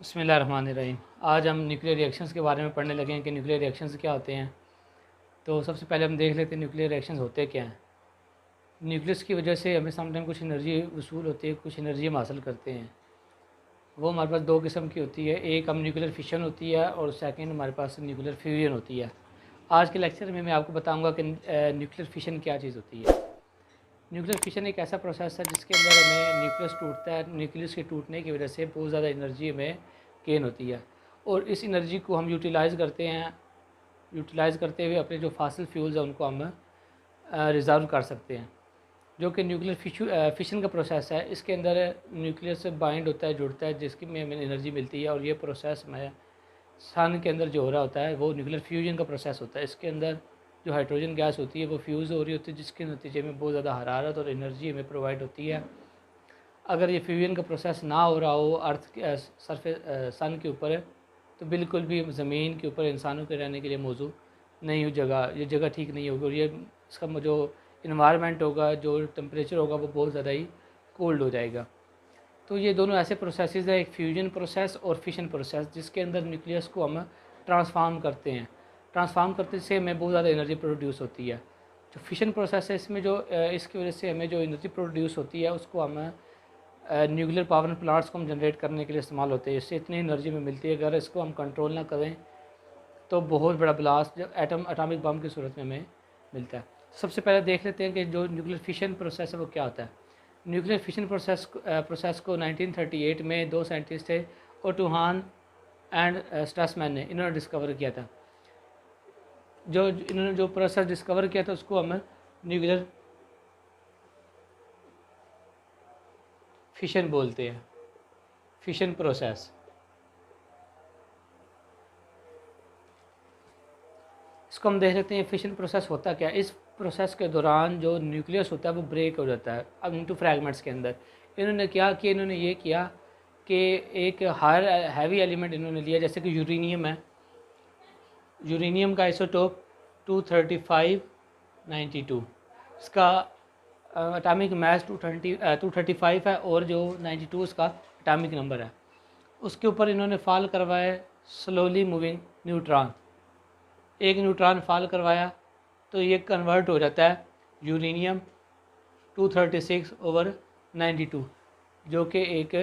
बिस्मिल्लाहिर्रहमानिर्रहीम। आज हम न्यूक्लियर रिएक्शंस के बारे में पढ़ने लगे हैं कि न्यूक्लियर रिएक्शंस क्या होते हैं। तो सबसे पहले हम देख लेते हैं न्यूक्लियर रिएक्शंस होते क्या हैं। न्यूक्लियस की वजह से हमें समटाइम कुछ एनर्जी वसूल होती है, कुछ एनर्जी हम हासिल करते हैं। वो हमारे पास दो किस्म की होती है, एक हम न्यूक्लियर फिशन होती है और सेकेंड हमारे पास न्यूक्लियर फ्यूजन होती है। आज के लेक्चर में मैं आपको बताऊँगा कि न्यूक्लियर फिशन क्या चीज़ होती है। न्यूक्लियर फिशन एक ऐसा प्रोसेस है जिसके अंदर हमें न्यूक्लियस टूटता है, न्यूक्लियस के टूटने की वजह से बहुत ज़्यादा एनर्जी हमें गेन होती है और इस एनर्जी को हम यूटिलाइज़ करते हैं। यूटिलाइज़ करते हुए अपने जो फासिल फ्यूल्स हैं उनको हम रिज़र्व कर सकते हैं। जो कि न्यूक्लियर फिशन का प्रोसेस है, इसके अंदर न्यूक्लियस से बाइंड होता है, जुड़ता है, जिसकी में हमें एनर्जी मिलती है। और ये प्रोसेस में सन के अंदर जो हो रहा होता है वो न्यूक्लियर फ्यूजन का प्रोसेस होता है। इसके अंदर जो हाइड्रोजन गैस होती है वो फ्यूज़ हो रही होती है, जिसके नतीजे में बहुत ज़्यादा हरारत और एनर्जी हमें प्रोवाइड होती है। अगर ये फ्यूजन का प्रोसेस ना हो रहा हो अर्थ के सरफेस सन के ऊपर, तो बिल्कुल भी ज़मीन के ऊपर इंसानों के रहने के लिए मौजूद नहीं हो जगह, ये जगह ठीक नहीं होगी और ये इसका जो इन्वायरमेंट होगा, जो टेम्परेचर होगा वो बहुत ज़्यादा ही कोल्ड हो जाएगा। तो ये दोनों ऐसे प्रोसेसेस हैं, एक फ्यूजन प्रोसेस और फिशन प्रोसेस, जिसके अंदर न्यूक्लियस को हम ट्रांसफार्म करते हैं। ट्रांसफार्म करते से हमें बहुत ज़्यादा एनर्जी प्रोड्यूस होती है। जो फिशन प्रोसेस है इसमें जो इसकी वजह से हमें जो एनर्जी प्रोड्यूस होती है उसको हम न्यूक्लियर पावर प्लांट्स को हम जनरेट करने के लिए इस्तेमाल होते हैं। इससे इतनी एनर्जी में मिलती है, अगर इसको हम कंट्रोल ना करें तो बहुत बड़ा ब्लास्ट जो एटॉमिक बम की सूरत में हमें मिलता है। सबसे पहले देख लेते हैं कि जो न्यूक्लियर फिशन प्रोसेस है वो क्या होता है। न्यूक्लियर फिशन प्रोसेस को 1938 में दो साइंटिस्ट थे, ओटो हान एंड स्ट्रासमैन ने, इन्होंने डिस्कवर किया था। जो इन्होंने जो प्रोसेस डिस्कवर किया था उसको हम न्यूक्लियर फिशन बोलते हैं, फिशन प्रोसेस। इसको हम देख लेते हैं फिशन प्रोसेस होता क्या है। इस प्रोसेस के दौरान जो न्यूक्लियस होता है वो ब्रेक हो जाता है अब इनटू फ्रैगमेंट्स के अंदर। इन्होंने क्या किया, इन्होंने ये किया कि एक हायर हैवी एलिमेंट इन्होंने लिया, जैसे कि यूरेनियम है। यूरेनियम का आइसोटोप 23592, इसका एटॉमिक मास 235 है और जो 92 इसका एटॉमिक नंबर है। उसके ऊपर इन्होंने फॉल करवाया स्लोली मूविंग न्यूट्रॉन। एक न्यूट्रॉन फॉल करवाया तो ये कन्वर्ट हो जाता है यूरेनियम 236/92, जो कि एक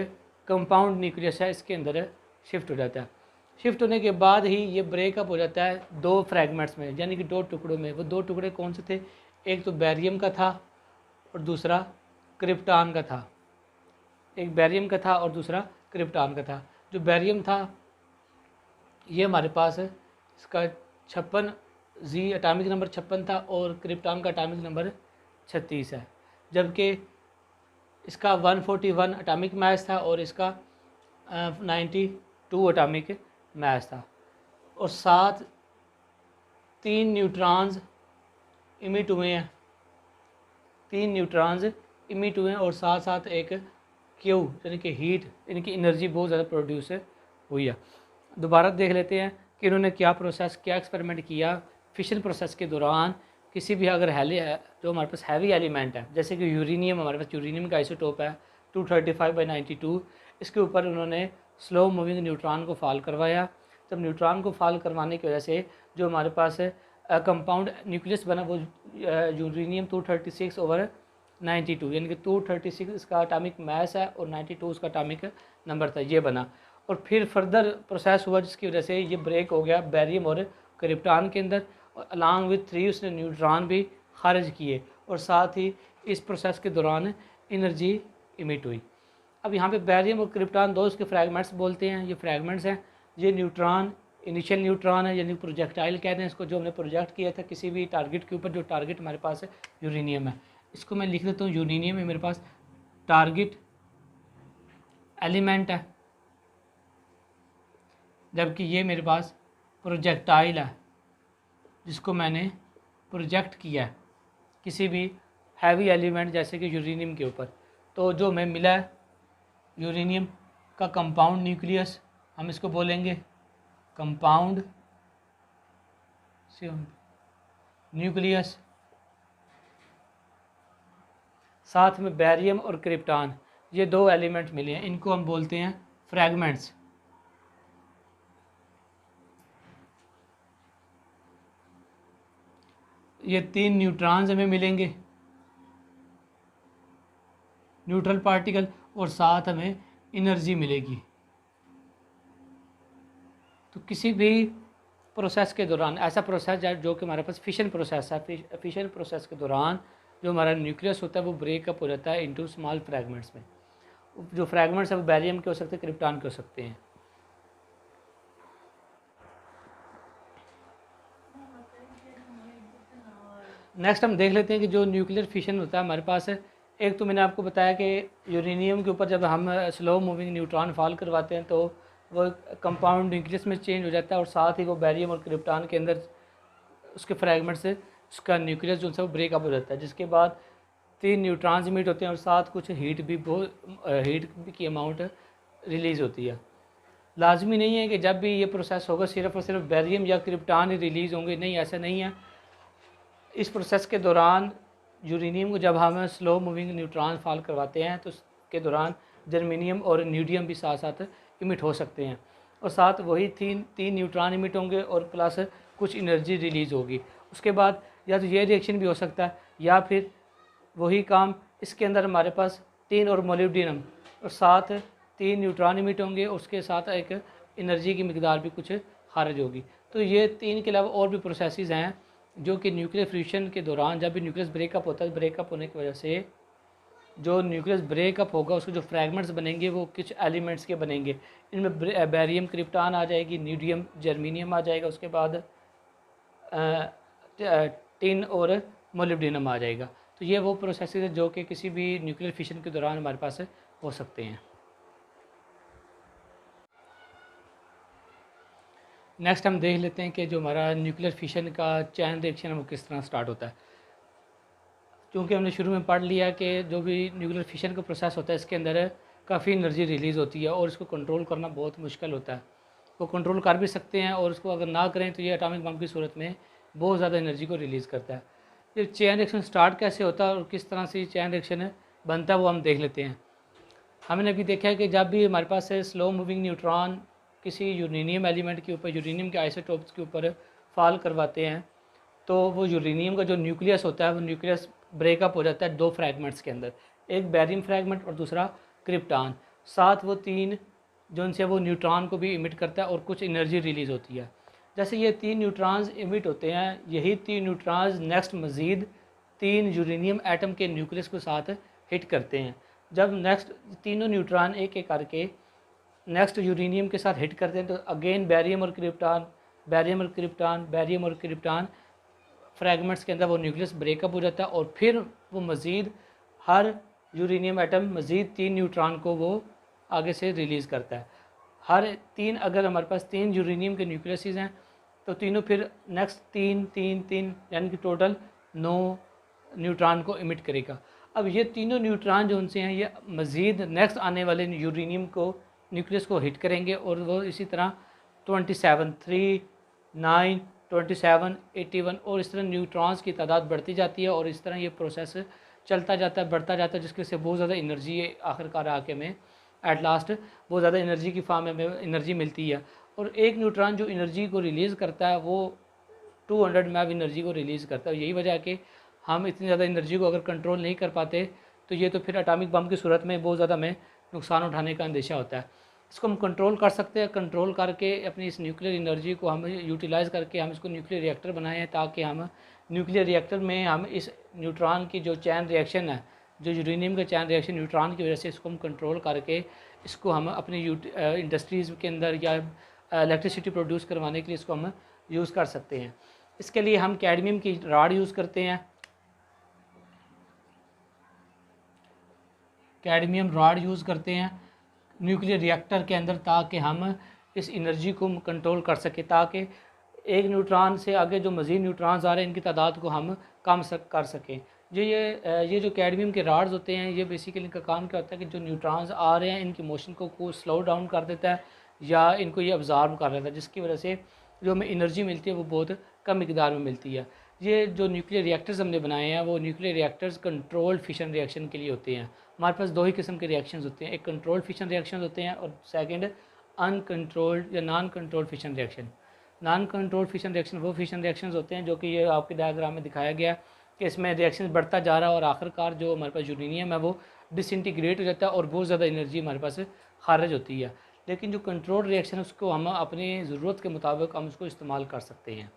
कंपाउंड न्यूक्लियस है, इसके अंदर शिफ्ट हो जाता है। शिफ्ट होने के बाद ही ये ब्रेकअप हो जाता है दो फ्रैगमेंट्स में, यानी कि दो टुकड़ों में। वो दो टुकड़े कौन से थे, एक तो बैरियम का था और दूसरा क्रिप्टॉन का था। एक बैरियम का था और दूसरा क्रिप्टॉन का था। जो बैरियम था ये हमारे पास है, इसका 56 जी एटॉमिक नंबर 56 था और क्रिप्टॉन का एटॉमिक नंबर 36 है। जबकि इसका 141 एटॉमिक मास था और इसका 92 एटॉमिक मास था। और साथ 3 न्यूट्रॉन्स इमिट हुए हैं, 3 न्यूट्रॉन्स इमिट हुए हैं और साथ साथ एक क्यू यानी कि हीट, इनकी एनर्जी बहुत ज़्यादा प्रोड्यूस हुई है। दोबारा देख लेते हैं कि इन्होंने क्या एक्सपेरिमेंट किया फिशन प्रोसेस के दौरान। किसी भी अगर जो हमारे पास हैवी एलिमेंट है, जैसे कि यूरेनियम, हमारे पास यूरेनियम का आइसोटोप है 235/92, इसके ऊपर उन्होंने स्लो मूविंग न्यूट्रॉन को फॉल करवाया। तब न्यूट्रॉन को फॉल करवाने की वजह से जो हमारे पास कंपाउंड न्यूक्लियस बना वो यूरेनियम 236/92, यानी कि 236 इसका एटॉमिक मास है और 92 उसका एटॉमिक नंबर था, ये बना। और फिर फर्दर प्रोसेस हुआ जिसकी वजह से ये ब्रेक हो गया बैरियम और क्रिप्टॉन के अंदर, और अलॉन्ग विथ 3 उसने न्यूट्रॉन भी खारिज किए और साथ ही इस प्रोसेस के दौरान एनर्जी इमिट हुई। अब यहाँ पे बैरियम और क्रिप्टॉन दो उसके फ्रैगमेंट्स बोलते हैं, ये फ्रैगमेंट्स हैं। ये न्यूट्रॉन इनिशियल न्यूट्रॉन है, यानी प्रोजेक्टाइल कहते हैं इसको, जो हमने प्रोजेक्ट किया था किसी भी टारगेट के ऊपर। जो टारगेट हमारे पास है यूरेनियम है, इसको मैं लिख देता हूँ यूरेनियम है मेरे पास टारगेट एलिमेंट है, जबकि ये मेरे पास प्रोजेक्टाइल है जिसको मैंने प्रोजेक्ट किया है किसी भी हैवी एलिमेंट जैसे कि यूरेनियम के ऊपर। तो जो हमें मिला है यूरेनियम का कंपाउंड न्यूक्लियस, हम इसको बोलेंगे कंपाउंड न्यूक्लियस। साथ में बैरियम और क्रिप्टॉन, ये दो एलिमेंट मिले हैं, इनको हम बोलते हैं फ्रैगमेंट्स। ये 3 न्यूट्रॉन्स हमें मिलेंगे, न्यूट्रल पार्टिकल, और साथ हमें एनर्जी मिलेगी। तो किसी भी प्रोसेस के दौरान, ऐसा प्रोसेस जो कि हमारे पास फिशन प्रोसेस है, फिशन प्रोसेस के दौरान जो हमारा न्यूक्लियस होता है वो ब्रेकअप हो जाता है इनटू स्मॉल फ्रैगमेंट्स में। जो फ्रैगमेंट्स है वो बैरियम के हो सकते हैं, क्रिप्टॉन के हो सकते हैं। नेक्स्ट हम देख लेते हैं कि जो न्यूक्लियर फिशन होता है हमारे पास है, एक तो मैंने आपको बताया कि यूरेनियम के ऊपर जब हम स्लो मूविंग न्यूट्रॉन फॉल करवाते हैं तो वो कंपाउंड न्यूक्लियस में चेंज हो जाता है, और साथ ही वो बैरियम और क्रिप्टॉन के अंदर उसके फ्रैगमेंट से उसका न्यूक्लियस जो है वो ब्रेकअप हो जाता है, जिसके बाद 3 न्यूट्रॉन्स इमिट होते हैं और साथ कुछ हीट भी हीट की अमाउंट रिलीज़ होती है। लाजमी नहीं है कि जब भी ये प्रोसेस होगा सिर्फ और सिर्फ बैरियम या क्रिप्टॉन ही रिलीज़ होंगे, नहीं, ऐसा नहीं है। इस प्रोसेस के दौरान यूरेनियम को जब हम स्लो मूविंग न्यूट्रॉन फॉल करवाते हैं तो उसके दौरान जर्मेनियम और न्यूडियम भी साथ साथ इमिट हो सकते हैं, और साथ वही तीन न्यूट्रॉन इमिट होंगे और प्लस कुछ एनर्जी रिलीज़ होगी। उसके बाद या तो ये रिएक्शन भी हो सकता है, या फिर वही काम इसके अंदर हमारे पास 3 और मोलिब्डेनम और साथ 3 न्यूट्रॉन इमिट होंगे, उसके साथ एक एनर्जी की मकदार भी कुछ खारिज होगी। तो ये 3 के अलावा और भी प्रोसेसेस हैं जो कि न्यूक्लियर फ्यूशन के दौरान जब भी न्यूक्लियस ब्रेकअप होता है, ब्रेकअप होने की वजह से जो न्यूक्लियस ब्रेकअप होगा उसके जो फ्रैगमेंट्स बनेंगे वो कुछ एलिमेंट्स के बनेंगे। इनमें बैरियम क्रिप्टॉन आ जाएगी, न्यूडियम जर्मेनियम आ जाएगा, उसके बाद टिन और मोलिब्डेनम आ जाएगा। तो ये वो प्रोसेस है जो कि किसी भी न्यूक्लियर फिशन के दौरान हमारे पास हो सकते हैं। नेक्स्ट हम देख लेते हैं कि जो हमारा न्यूक्लियर फिशन का चैन रिएक्शन है वो किस तरह स्टार्ट होता है। क्योंकि हमने शुरू में पढ़ लिया कि जो भी न्यूक्लियर फिशन का प्रोसेस होता है इसके अंदर काफ़ी एनर्जी रिलीज़ होती है और इसको कंट्रोल करना बहुत मुश्किल होता है। वो कंट्रोल कर भी सकते हैं और उसको अगर ना करें तो ये एटॉमिक बम की सूरत में बहुत ज़्यादा एनर्जी को रिलीज़ करता है। ये चैन रिएक्शन स्टार्ट कैसे होता है और किस तरह से चैन रिएक्शन बनता है वो हम देख लेते हैं। हमने अभी देखा है कि जब भी हमारे पास स्लो मूविंग न्यूट्रॉन किसी यूरेनियम एलिमेंट के ऊपर, यूरेनियम के आइसोटोप्स के ऊपर फॉल करवाते हैं तो वो यूरेनियम का जो न्यूक्लियस होता है वो न्यूक्लियस ब्रेकअप हो जाता है 2 फ्रैगमेंट्स के अंदर, एक बैरियम फ्रैगमेंट और दूसरा क्रिप्टॉन। साथ वो 3 जो उनसे वो न्यूट्रॉन को भी इमिट करता है और कुछ एनर्जी रिलीज़ होती है। जैसे ये 3 न्यूट्रॉन्स इमिट होते हैं, यही 3 न्यूट्रॉन्स नेक्स्ट मज़ीद 3 यूरेनियम एटम के न्यूक्लियस के साथ हिट करते हैं। जब नेक्स्ट तीनों न्यूट्रॉन एक एक करके नेक्स्ट यूरेनियम के साथ हिट करते हैं तो अगेन बैरियम और क्रिप्टॉन, बैरियम और क्रिप्टॉन, बैरियम और क्रिप्टॉन फ्रैगमेंट्स के अंदर वो न्यूक्लियस ब्रेकअप हो जाता है और फिर वो मज़ीद हर यूरेनियम एटम मज़ीद 3 न्यूट्रॉन को वो आगे से रिलीज़ करता है। हर 3 अगर हमारे पास 3 यूरेनियम के न्यूक्लियसेस हैं तो तीनों फिर नेक्स्ट 3 यानी कि टोटल 9 न्यूट्रॉन को इमिट करेगा। अब ये तीनों न्यूट्रॉन जो उनसे हैं ये मज़ीद नेक्स्ट आने वाले यूरेनियम को न्यूक्लियस को हिट करेंगे और वो इसी तरह 27, 3, 9, 27, 81 और इस तरह न्यूट्रॉन्स की तादाद बढ़ती जाती है और इस तरह ये प्रोसेस चलता जाता है, बढ़ता जाता है, जिसके से बहुत ज़्यादा एनर्जी आखिरकार आके में एट लास्ट बहुत ज़्यादा एनर्जी की फॉर्म में एनर्जी मिलती है। और एक न्यूट्रॉन जो एनर्जी को रिलीज़ करता है वो 200 MeV एनर्जी को रिलीज़ करता है। यही वजह है कि हम इतनी ज़्यादा एनर्जी को अगर कंट्रोल नहीं कर पाते तो ये तो फिर एटॉमिक बम की सूरत में बहुत ज़्यादा हमें नुकसान उठाने का अंदेशा होता है। इसको हम कंट्रोल कर सकते हैं, कंट्रोल करके अपनी इस न्यूक्लियर एनर्जी को हम यूटिलाइज़ करके हम इसको न्यूक्लियर रिएक्टर बनाए हैं ताकि हम न्यूक्लियर रिएक्टर में हम इस न्यूट्रॉन की जो चैन रिएक्शन है, जो यूरेनियम का चैन रिएक्शन न्यूट्रॉन की वजह से, इसको हम कंट्रोल करके इसको हम अपनी इंडस्ट्रीज़ के अंदर या इलेक्ट्रिसिटी प्रोड्यूस करवाने के लिए इसको हम यूज़ कर सकते हैं। इसके लिए हम कैडमियम की रॉड यूज़ करते हैं, कैडमियम रॉड यूज़ करते हैं न्यूक्लियर रिएक्टर के अंदर ताकि हम इस एनर्जी को कंट्रोल कर सकें, ताकि एक न्यूट्रॉन से आगे जो मज़ीद न्यूट्रॉन्स आ रहे हैं इनकी तादाद को हम कम कर सकें। ये जो कैडमियम के रॉड्स होते हैं ये बेसिकली इनका काम क्या होता है कि जो न्यूट्रॉन्स आ रहे हैं इनकी मोशन को स्लो डाउन कर देता है या इनको ये अब्ज़ॉर्ब कर लेता है, जिसकी वजह से जो हमें एनर्जी मिलती है वो बहुत कम मिकदार में मिलती है। ये जो न्यूक्लियर रिएक्टर्स हमने बनाए हैं वो nuclear reactors controlled fission reaction के लिए होते हैं। हमारे पास 2 ही किस्म के रिएक्शंस होते हैं, एक कंट्रोल्ड फिशन रिएक्शन होते हैं और सेकंड अनकंट्रोल्ड या non controlled fission reaction. Non control fission reaction वो फिशन रिएक्शंस होते हैं जो कि ये आपके डायग्राम में दिखाया गया कि इसमें रिएक्शन बढ़ता जा रहा है और आखिरकार जो हमारे पास यूरेनियम है वो डिसइंटीग्रेट हो जाता है और बहुत ज़्यादा एनर्जी हमारे पास खारिज होती है। लेकिन जो कंट्रोल रिएक्शन है उसको हम अपनी ज़रूरत के मुताबिक हम उसको इस्तेमाल कर सकते हैं।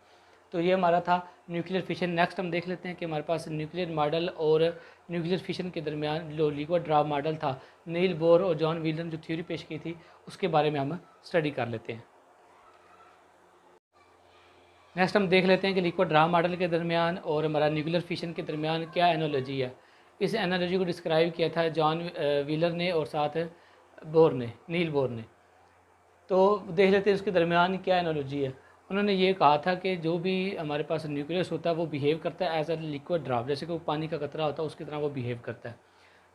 तो ये हमारा था न्यूक्लियर फिशन। नेक्स्ट हम देख लेते हैं कि हमारे पास न्यूक्लियर मॉडल और न्यूक्लियर फिशन के दरमियान जो लिक्विड ड्राफ्ट मॉडल था, नील बोर और जॉन व्हीलर ने जो थ्योरी पेश की थी उसके बारे में हम स्टडी कर लेते हैं। नेक्स्ट हम देख लेते हैं कि लिक्विड ड्राफ्ट मॉडल के दरमियान और हमारा न्यूक्लियर फिशन के दरमियान क्या एनालॉजी है। इस एनालॉजी को डिस्क्राइब किया था जॉन व्हीलर ने और साथ बोर ने, नील बोर ने। तो देख लेते हैं उसके दरमियान क्या एनालॉजी है। उन्होंने ये कहा था कि जो भी हमारे पास न्यूक्लियस होता है वो बिहेव करता है एज अ लिक्विड ड्राफ्ट, जैसे कि वो पानी का कतरा होता है उसकी तरह वो बिहेव करता है।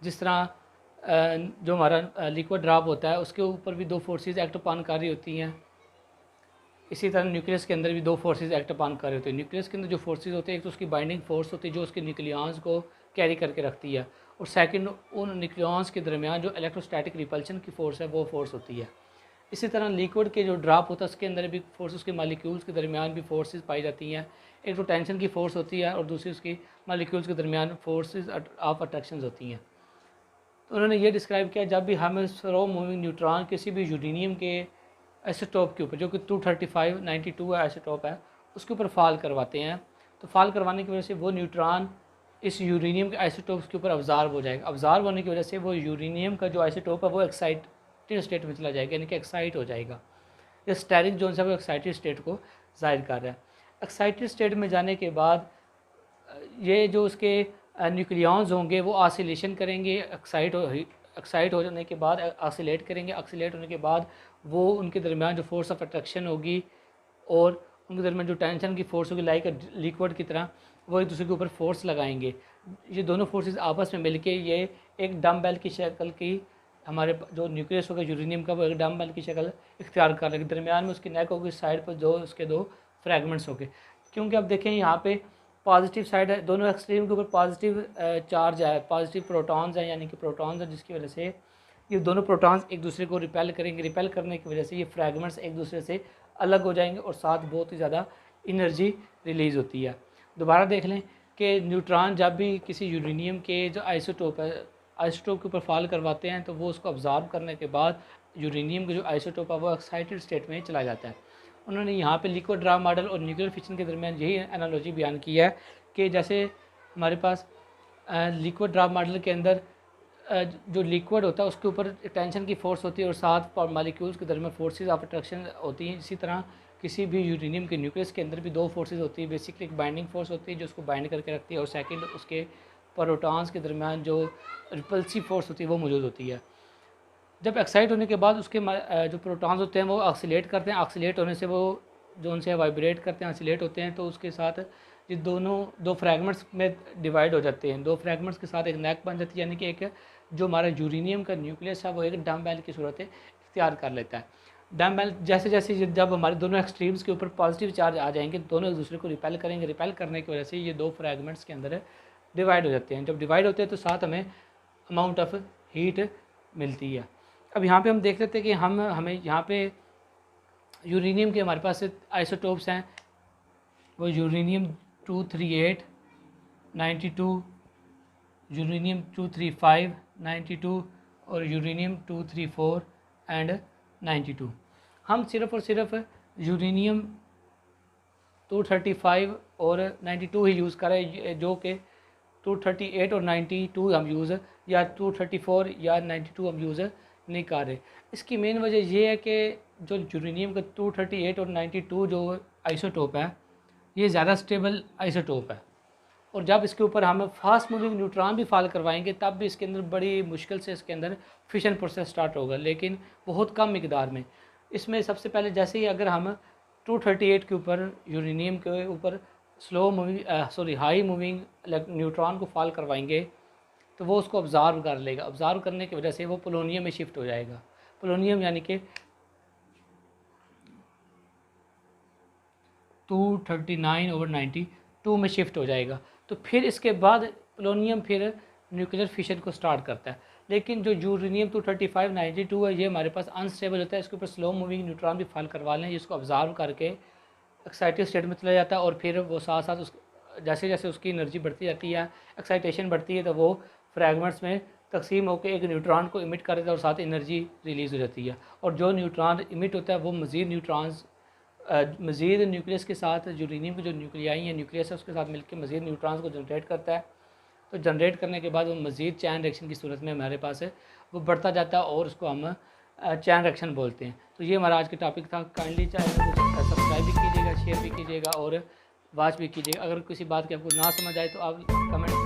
जिस तरह जो हमारा लिक्विड ड्राफ्ट होता है उसके ऊपर भी दो फोर्सेस एक्ट अपान कर रही होती हैं, इसी तरह न्यूक्लियस के अंदर भी दो फोर्सेस एक्ट अपान कर रहे होते हैं। न्यूक्लियस के अंदर जो फोर्सेस होते हैं, एक तो उसकी बाइंडिंग फोर्स होती है जो उसके न्यूक्लियॉन्स को कैरी करके रखती है, और सेकंड उन न्यूक्लियॉन्स के दरमियान जो इलेक्ट्रोस्टैटिक रिपल्शन की फोर्स है वो फोर्स होती है। इसी तरह लिक्विड के जो ड्राप होता है उसके अंदर भी फोर्स, उसके मालिक्यूल्स के दरमियान भी फोर्सेस पाई जाती हैं। एक तो टेंशन की फ़ोर्स होती है और दूसरी उसकी मालिक्यूल्स के दरमियान फोर्सेस ऑफ अट्रैक्शन होती हैं। तो उन्होंने ये डिस्क्राइब किया जब भी हम स्लो मूविंग न्यूट्रॉन किसी भी यूरेनियम के आइसोटोप के ऊपर, जो कि 23592 आइसोटोप है, उसके ऊपर फॉल करवाते हैं, तो फॉल करवाने की वजह से वो न्यूट्रॉन इस यूरेनियम के आइसोटोप्स के ऊपर ऑब्जार्व हो जाएगा। ऑब्जार्व होने की वजह से वो यूरेनियम का जो आइसोटोप है वो एक्साइटेड स्टेट में चला जाएगा, यानी कि एक्साइट हो जाएगा। ये स्टेरिक जोन से वो एक्साइटेड स्टेट को जाहिर कर रहा है। एक्साइटेड स्टेट में जाने के बाद ये जो उसके न्यूक्लियॉन्स होंगे वो ऑसिलेशन करेंगे, एक्साइट हो जाने के बाद ऑसिलेट करेंगे। ऑसिलेट होने के बाद वो उनके दरमियान जो फोर्स ऑफ अट्रैक्शन होगी और उनके दरमियान जो टेंशन की फोर्स होगी लाइक लिक्विड की तरह, वो एक दूसरे के ऊपर फोर्स लगाएंगे। ये दोनों फोर्सेस आपस में मिलके ये एक डम्बेल की शक्ल की, हमारे जो न्यूक्लियस होगा यूरेनियम का वो एक डम्बेल की शक्ल इख्तियार कर लेगी। दरमियान में उसकी नेक होगी, साइड पर जो उसके दो फ्रैगमेंट्स होंगे। क्योंकि अब देखें यहाँ पे पॉजिटिव साइड है, दोनों एक्सट्रीम के ऊपर पॉजिटिव चार्ज है, पॉजिटिव प्रोटॉन्स हैं, यानी कि प्रोटॉन्स हैं, जिसकी वजह से ये दोनों प्रोटॉन्स एक दूसरे को रिपेल करेंगे। रिपेल करने की वजह से ये फ्रैगमेंट्स एक दूसरे से अलग हो जाएंगे और साथ बहुत ही ज़्यादा एनर्जी रिलीज़ होती है। दोबारा देख लें कि न्यूट्रॉन जब भी किसी यूरेनियम के जो आइसोटोप है, आइसोटोप के ऊपर फॉल करवाते हैं, तो वो उसको ऑब्जॉर्व करने के बाद यूरेनियम का जो आइसोटोप है वो एक्साइटेड स्टेट में चला जाता है। उन्होंने यहाँ पे लिक्विड ड्राफ्ट मॉडल और न्यूक्लियर फिशन के दरमियान यही एनालॉजी बयान की है कि जैसे हमारे पास लिक्विड ड्राफ्ट मॉडल के अंदर जो लिक्विड होता है उसके ऊपर टेंशन की फोर्स होती है और साथ मॉलिक्यूल्स के दरमियान फोर्सेस ऑफ अट्रैक्शन होती हैं। इसी तरह किसी भी यूरेनियम के न्यूक्लियस के अंदर भी दो फोर्सेस होती है। बेसिकली एक बाइंडिंग फोर्स होती है जो उसको बाइंड करके रखती है, और सेकंड उसके प्रोटॉन्स के दरमियान जो रिपल्सिव फोर्स होती है वो मौजूद होती है। जब एक्साइट होने के बाद उसके जो प्रोटॉन्स होते हैं वो ऑक्सीलेट करते हैं। ऑक्सीलेट होने से वो जो उनसे वाइब्रेट करते हैं, ऑक्सीलेट होते हैं, तो उसके साथ ये दोनों दो फ्रैगमेंट्स में डिवाइड हो जाते हैं। दो फ्रैगमेंट्स के साथ एक नेक बन जाती है, यानी कि एक जो हमारा यूरेनियम का न्यूक्लियस है वो एक डम्बेल की सूरत इख्तियार कर लेता है। डम्बेल जैसे जैसे जब हमारे दोनों एक्सट्रीम्स के ऊपर पॉजिटिव चार्ज आ जाएंगे, दोनों एक दूसरे को रिपेल करेंगे। रिपेल करने की वजह से ये दो फ्रैगमेंट्स के अंदर डिवाइड हो जाते हैं। जब डिवाइड होते हैं तो साथ हमें अमाउंट ऑफ हीट मिलती है। अब यहाँ पे हम देख लेते हैं कि हमें यहाँ पे यूरेनियम के हमारे पास आइसोटोप्स हैं, वो यूरेनियम 238 92, यूरेनियम 235 92 और यूरेनियम 234 एंड 92। हम सिर्फ़ और सिर्फ यूरेनियम 235 और 92 ही यूज़ कर रहे हैं, जो कि 238 और 92 हम यूज़, या 234 या 92 हम यूज़ नहीं कर रहे। इसकी मेन वजह ये है कि जो यूरेनियम का 238 और 92 जो आइसोटोप है ये ज़्यादा स्टेबल आइसोटोप है, और जब इसके ऊपर हम फास्ट मूविंग न्यूट्रॉन भी फॉल करवाएंगे तब भी इसके अंदर बड़ी मुश्किल से इसके अंदर फिशन प्रोसेस स्टार्ट होगा, लेकिन बहुत कम मिकदार में। इसमें सबसे पहले जैसे ही अगर हम 238 के ऊपर यूरेनियम के ऊपर हाई मूविंग न्यूट्रॉन को फॉल करवाएंगे तो वो उसको ऑब्ज़र्व कर लेगा। ऑब्ज़र्व करने की वजह से वो पोलोनियम में शिफ्ट हो जाएगा। पोलोनियम यानी कि 239/92 में शिफ्ट हो जाएगा। तो फिर इसके बाद पोलोनियम फिर न्यूक्लियर फिशन को स्टार्ट करता है। लेकिन जो यूरेनियम 235 92 है ये हमारे पास अनस्टेबल होता है। इसके ऊपर स्लो मूविंग न्यूट्रॉन भी फॉल करवा लें, जिसको ऑब्ज़र्व करके एक्साइटेड स्टेट में चला जाता है और फिर वो साथ साथ उस जैसे जैसे उसकी एनर्जी बढ़ती जाती है, एक्साइटेशन बढ़ती है, तो वो फ्रैगमेंट्स में तकसीम होकर एक न्यूट्रॉन को इमिट कर देता है और साथ एनर्जी रिलीज़ हो जाती है। और जो न्यूट्रॉन इमिट होता है वो मज़ीद न्यूट्रॉन्स मज़ीद न्यूक्लियस के साथ यूरेनियम की जो न्यूक्लियाई है न्यूक्लियस है उसके साथ मिलकर मज़ीद न्यूट्रॉन्स को जनरेट करता है। तो जनरेट करने के बाद वो मज़ीद चैन रिएक्शन की सूरत में हमारे पास है वो बढ़ता जाता है और उसको हम चैन रिएक्शन बोलते हैं। तो ये हमारा आज का टॉपिक था। काइंडली चैनल को सब्सक्राइब भी कीजिएगा, शेयर भी कीजिएगा और वॉच भी कीजिएगा। अगर किसी बात की आपको ना समझ आए तो आप कमेंट